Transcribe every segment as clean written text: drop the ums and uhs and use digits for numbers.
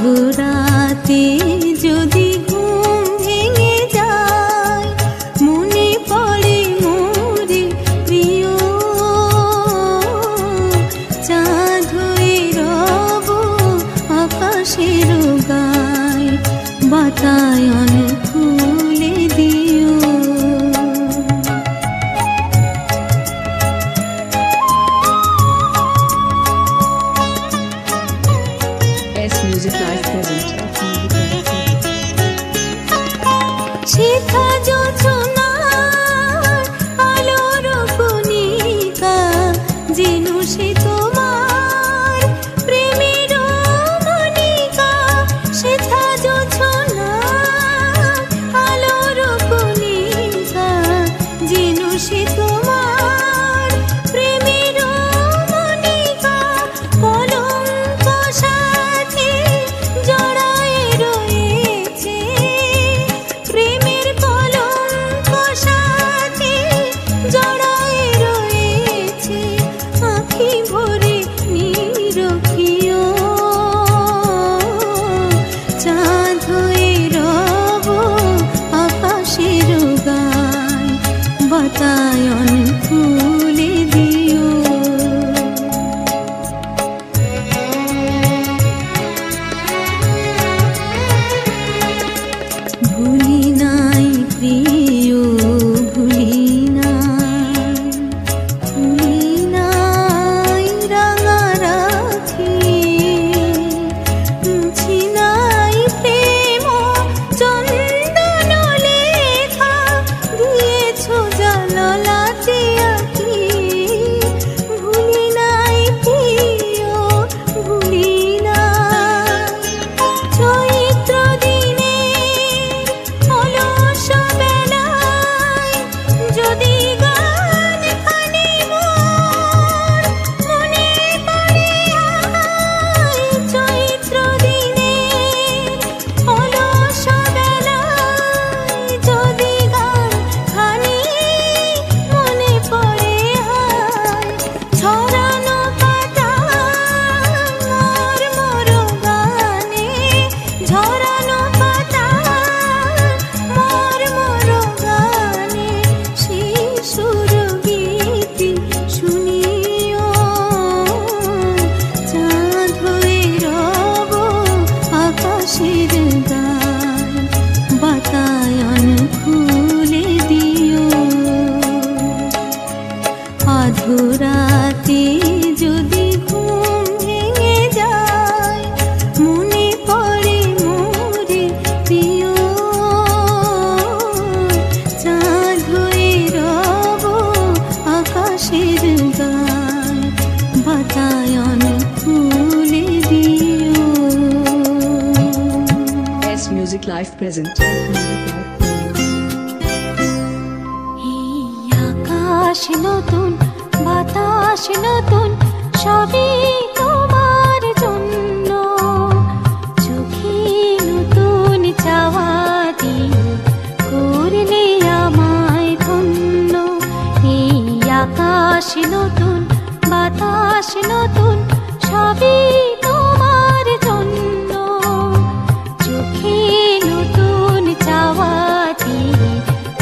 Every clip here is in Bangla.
আধুরাতে যদি ঘুম ভেঙে যায়, মনে পড়ে মোরে প্রিয়, চাঁদ হয়ে রব আকাশের গায়, বাতায়ন খুলে দিও। Music Live present. শিখা জোছনার আলোর কণিকা, যেন সে তোমার প্রেমের মনিকা। শিখা জোছনার আলোর কণিকা, যেন সে তোমার প্রেমের মনিকা। কলঙ্ক সাথে জড়ায় রয়েছে, প্রেমের কলঙ্ক সাথে জড়ায় রয়েছে। আঁখি ভরে নিরখিও, চাঁদ হয়ে রব আকাশের গায়, বাতায়ন খুলে দিও। ভুলি নাই প্রিয়, ভুলি নাই, ভুলি নাই রাঙা রাখি, মুছি নাই প্রেম চন্দন লেখা, দিয়েছ জানলাতে আঁকি। ভুলি নাই প্রিয়, ভুলি নাই, চৈত্র দিনে অলস বেলায় যদি গান খানি মোর মনে পড়ে আয়। চৈত্র দিনে অলস বেলায় যদি গান খানি মনে পড়ে আয়। ছড়ানো পাতা মোর মোর গানে, ঝরানো পাতা মোর মোর গানে। শিশুর গীতি শুনিও, চাঁদ হয়ে রব আকাশের গায়, বাতায়ন খুলে দিও। আধুরাতে যদি ঘুম ভেঙে যায়, মনে পড়ে মোরে প্রিয়, চাঁদ হয়ে রব আকাশের গায়, বাতায়ন খুলে দিও। S Music Live present. এই আকাশ নতুন, বাতাস নতুন, সবই তোমার জন্য। চোখে নতুন চাওয়া দিয়ে করলে আমায় ধন্য। এই আকাশ নতুন, বাতাস নতুন, সবই তোমার জন্য। চোখে নতুন চাওয়া দিয়ে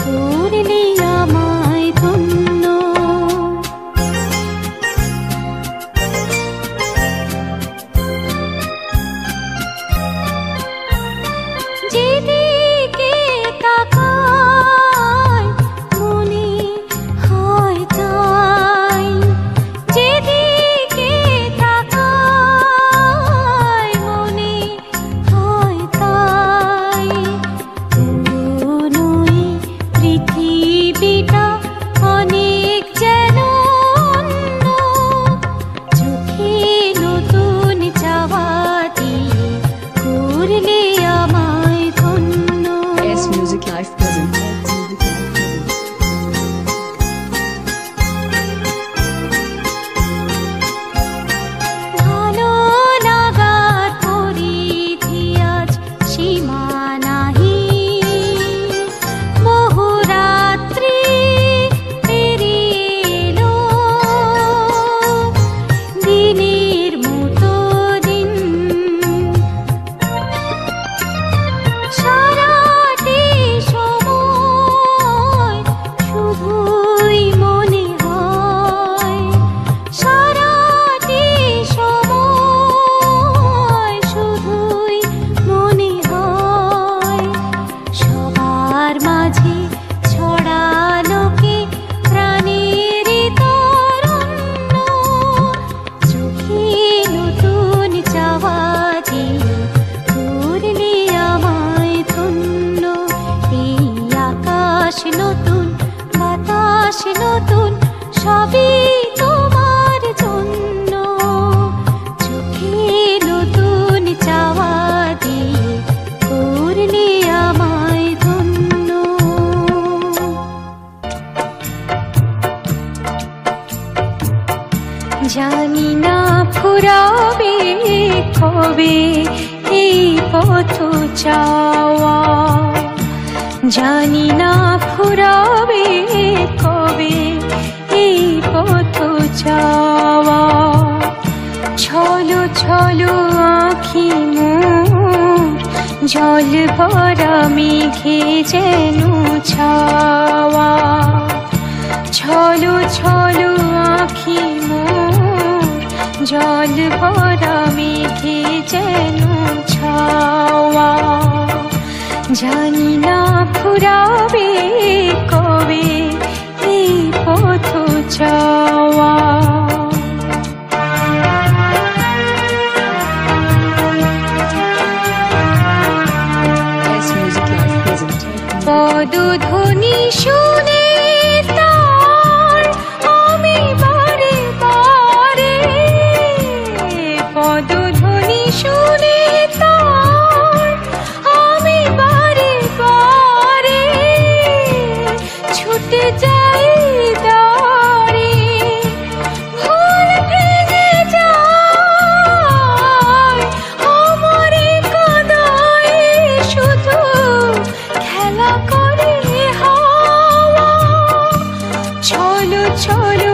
করলে আমায় ধন্য। চাওয়া জানি না ফুরাবে কবে এই পথ চাওয়া ছলো ছলো আঁখি মোর জল ভরা মেঘে যেন ছাওয়া ছলো ছলো আঁখি মোর জল ভরা মেঘে যেন ছাওয়া জানি না ফুরাবে কবে এই পথ চাওয়া S Music Live present. পদধ্বনি শুনে তার আমি বারে বারে পদধ্বনি শুনে তার আমি বারে বারে ছুটে যাই দাঁড়ে ভুল ভেঙে যায় আমারে কাঁদায় শুধু খেলা করে হাওয়া ছলো ছলো